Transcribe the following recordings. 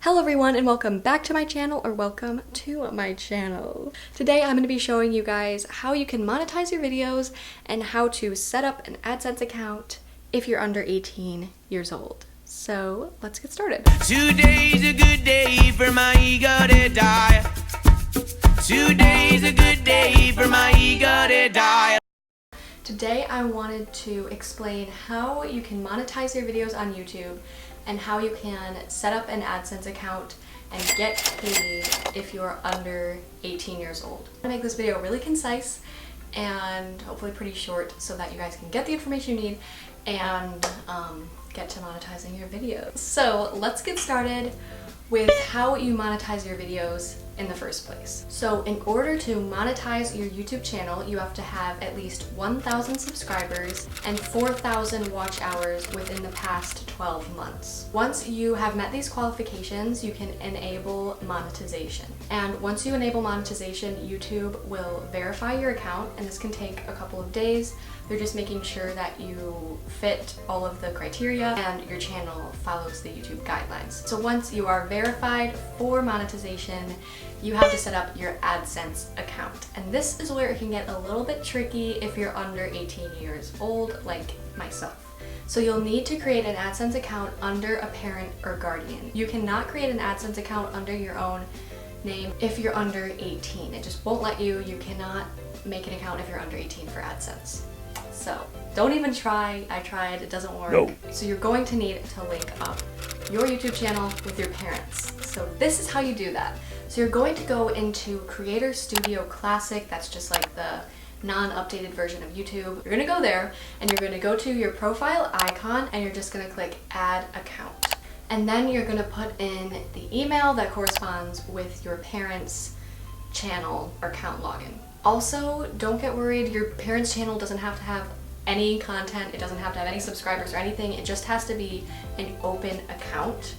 Hello everyone and welcome back to my channel, or welcome to my channel. Today I'm going to be showing you guys how you can monetize your videos and how to set up an AdSense account if you're under 18 years old. So let's get started. Today's a good day for my ego to die. Today's a good day for my ego to die. Today I wanted to explain how you can monetize your videos on YouTube and how you can set up an AdSense account and get paid if you're under 18 years old. I'm gonna make this video really concise and hopefully pretty short so that you guys can get the information you need and get to monetizing your videos. So let's get started with how you monetize your videos in the first place. So in order to monetize your YouTube channel, you have to have at least 1,000 subscribers and 4,000 watch hours within the past 12 months. Once you have met these qualifications, you can enable monetization. And once you enable monetization, YouTube will verify your account, and this can take a couple of days. They're just making sure that you fit all of the criteria and your channel follows the YouTube guidelines. So once you are verified for monetization, you have to set up your AdSense account. And this is where it can get a little bit tricky if you're under 18 years old, like myself. So you'll need to create an AdSense account under a parent or guardian. You cannot create an AdSense account under your own name if you're under 18. It just won't let you. You cannot make an account if you're under 18 for AdSense. So don't even try. I tried, it doesn't work. No. So you're going to need to link up your YouTube channel with your parents. So this is how you do that. So you're going to go into Creator Studio Classic. That's just like the non-updated version of YouTube. You're gonna go there and you're gonna go to your profile icon and you're just gonna click Add Account. And then you're gonna put in the email that corresponds with your parents' channel or account login. Also, don't get worried, your parents' channel doesn't have to have any content, it doesn't have to have any subscribers or anything, it just has to be an open account.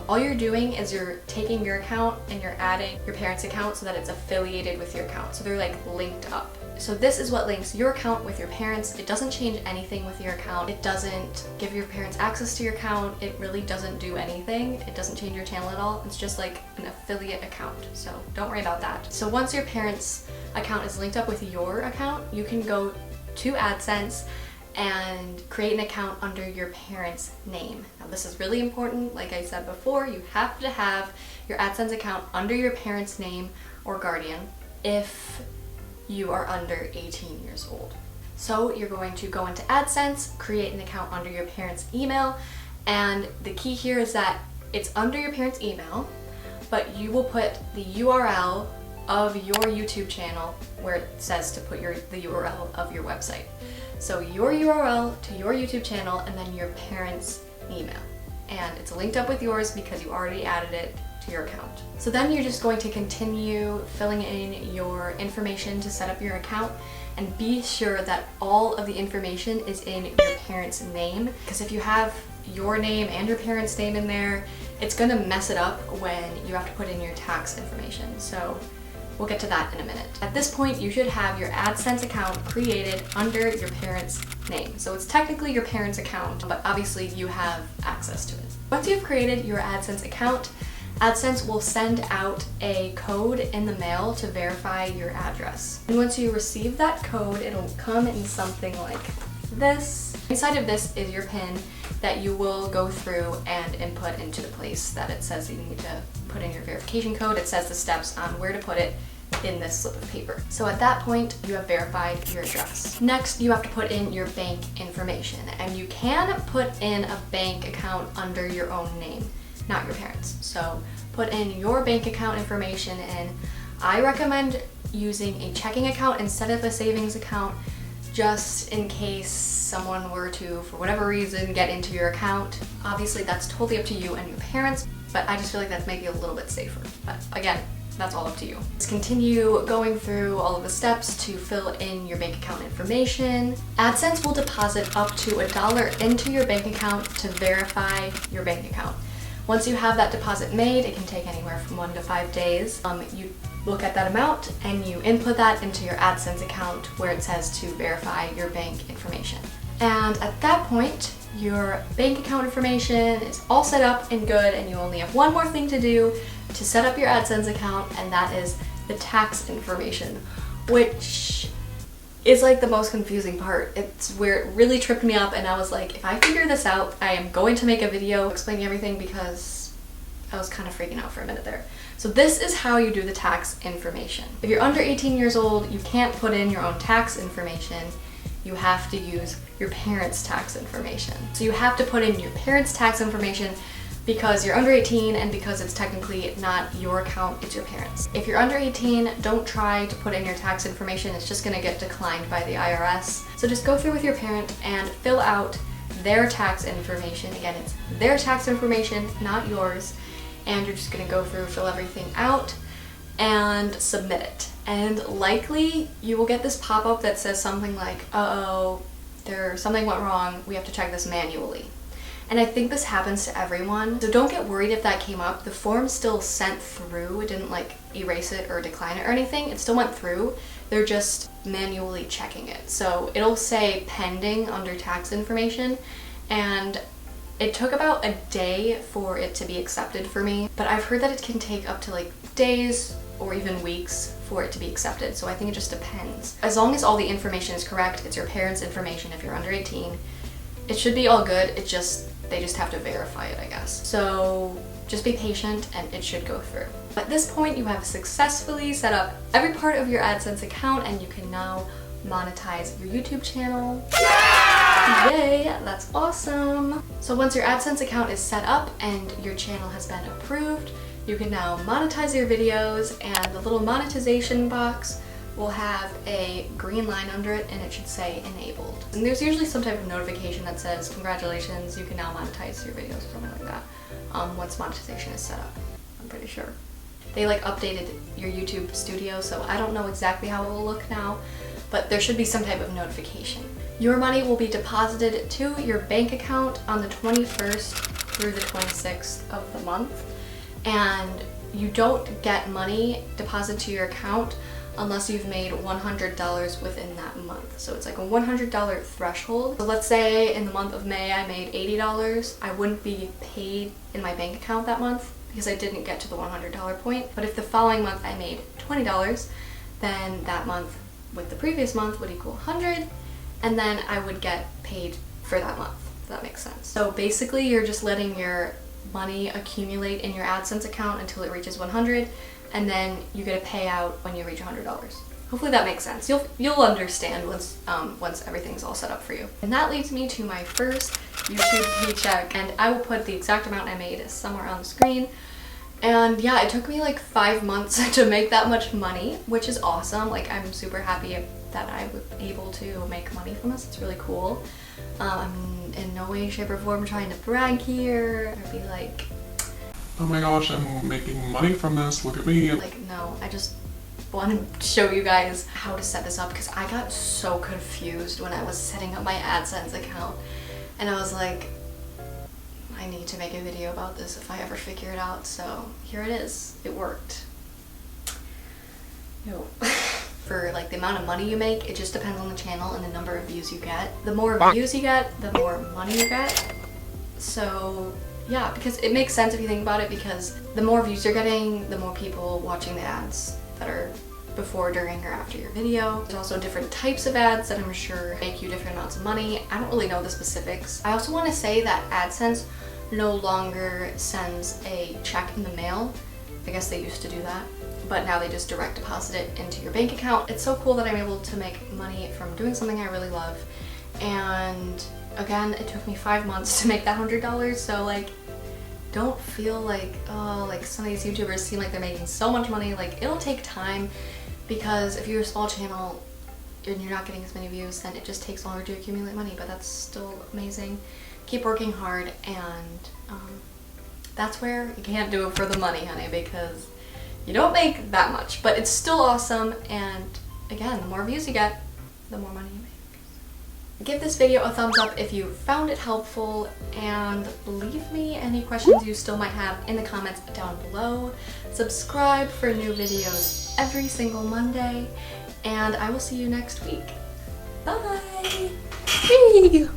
All you're doing is you're taking your account and you're adding your parents' account so that it's affiliated with your account, so they're like linked up. So this is what links your account with your parents. It doesn't change anything with your account. It doesn't give your parents access to your account. It really doesn't do anything. It doesn't change your channel at all. It's just like an affiliate account. So don't worry about that. So once your parents' account is linked up with your account, you can go to AdSense and create an account under your parents' name. Now this is really important. Like I said before, you have to have your AdSense account under your parents' name or guardian if you are under 18 years old. So you're going to go into AdSense, create an account under your parents' email, and the key here is that it's under your parents' email, but you will put the URL of your YouTube channel where it says to put the URL of your website. So your URL to your YouTube channel and then your parents' email. And it's linked up with yours because you already added it to your account. So then you're just going to continue filling in your information to set up your account, and be sure that all of the information is in your parents' name, because if you have your name and your parents' name in there, it's gonna mess it up when you have to put in your tax information. So we'll get to that in a minute. At this point, you should have your AdSense account created under your parents' name. So it's technically your parents' account, but obviously you have access to it. Once you've created your AdSense account, AdSense will send out a code in the mail to verify your address. And once you receive that code, it'll come in something like this. Inside of this is your PIN that you will go through and input into the place that it says that you need to put in your verification code. It says the steps on where to put it in this slip of paper. So at that point, you have verified your address. Next, you have to put in your bank information, and you can put in a bank account under your own name, not your parents. So put in your bank account information, and I recommend using a checking account instead of a savings account, just in case someone were to, for whatever reason, get into your account. Obviously that's totally up to you and your parents, but I just feel like that's maybe a little bit safer. But again, that's all up to you. Let's continue going through all of the steps to fill in your bank account information. AdSense will deposit up to $1 into your bank account to verify your bank account. Once you have that deposit made, it can take anywhere from 1 to 5 days. You look at that amount and you input that into your AdSense account where it says to verify your bank information. And at that point, your bank account information is all set up and good, and you only have one more thing to do to set up your AdSense account, and that is the tax information, which is like the most confusing part. It's where it really tripped me up, and I was like, if I figure this out, I am going to make a video explaining everything, because I was kind of freaking out for a minute there. So this is how you do the tax information. If you're under 18 years old, you can't put in your own tax information. You have to use your parents' tax information. So you have to put in your parents' tax information because you're under 18 and because it's technically not your account, it's your parents'. If you're under 18, don't try to put in your tax information. It's just gonna get declined by the IRS. So just go through with your parent and fill out their tax information. Again, it's their tax information, not yours. And you're just gonna go through, fill everything out, and submit it. And likely you will get this pop-up that says something like, uh-oh, something went wrong, we have to check this manually. And I think this happens to everyone, so don't get worried if that came up. The form still sent through. It didn't like erase it or decline it or anything. It still went through. They're just manually checking it. So it'll say pending under tax information, and it took about a day for it to be accepted for me, but I've heard that it can take up to like days or even weeks for it to be accepted. So I think it just depends. As long as all the information is correct, it's your parents' information if you're under 18, it should be all good. They just have to verify it, I guess. So just be patient and it should go through. At this point, you have successfully set up every part of your AdSense account, and you can now monetize your YouTube channel. Yay, that's awesome. So once your AdSense account is set up and your channel has been approved, you can now monetize your videos, and the little monetization box will have a green line under it, and it should say enabled. And there's usually some type of notification that says, congratulations, you can now monetize your videos or something like that, once monetization is set up, I'm pretty sure. They like updated your YouTube studio, so I don't know exactly how it will look now, but there should be some type of notification. Your money will be deposited to your bank account on the 21st through the 26th of the month, and you don't get money deposited to your account unless you've made $100 within that month. So it's like a $100 threshold. So let's say in the month of May I made $80, I wouldn't be paid in my bank account that month because I didn't get to the $100 point. But if the following month I made $20, then that month with the previous month would equal 100, and then I would get paid for that month, if that makes sense. So basically you're just letting your money accumulate in your AdSense account until it reaches 100, and then you get a payout when you reach $100. Hopefully that makes sense. You'll understand once everything's all set up for you. And that leads me to my first YouTube paycheck, and I will put the exact amount I made somewhere on the screen. And yeah, it took me like 5 months to make that much money, which is awesome. Like, I'm super happy that I was able to make money from this. It's really cool. I'm in no way, shape, or form trying to brag here or be like, oh my gosh, I'm making money from this, look at me. Like, no, I just want to show you guys how to set this up, because I got so confused when I was setting up my AdSense account, and I was like, I need to make a video about this if I ever figure it out. So here it is. It worked. For like the amount of money you make, it just depends on the channel and the number of views you get. The more views you get, the more money you get. So yeah, because it makes sense if you think about it, because the more views you're getting, the more people watching the ads that are before, during, or after your video. There's also different types of ads that I'm sure make you different amounts of money. I don't really know the specifics. I also want to say that AdSense no longer sends a check in the mail. I guess they used to do that, but now they just direct deposit it into your bank account. It's so cool that I'm able to make money from doing something I really love. And again, it took me 5 months to make that $100, so like, don't feel like, oh, like some of these YouTubers seem like they're making so much money. Like, it'll take time, because if you're a small channel and you're not getting as many views, then it just takes longer to accumulate money, but that's still amazing. Keep working hard, and that's where you can't do it for the money, honey, because you don't make that much, but it's still awesome. And again, the more views you get, the more money you make. Give this video a thumbs up if you found it helpful, and leave me any questions you still might have in the comments down below. Subscribe for new videos every single Monday, and I will see you next week. Bye! Whee!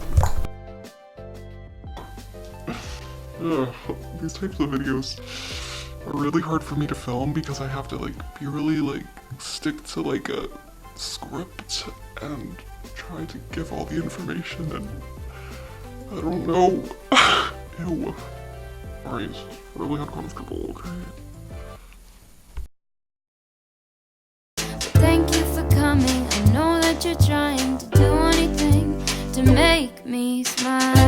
These types of videos are really hard for me to film because I have to like be really like stick to like a script and try to give all the information, and I don't know. Ew. Sorry, it's really uncomfortable, okay? Thank you for coming. I know that you're trying to do anything to make me smile.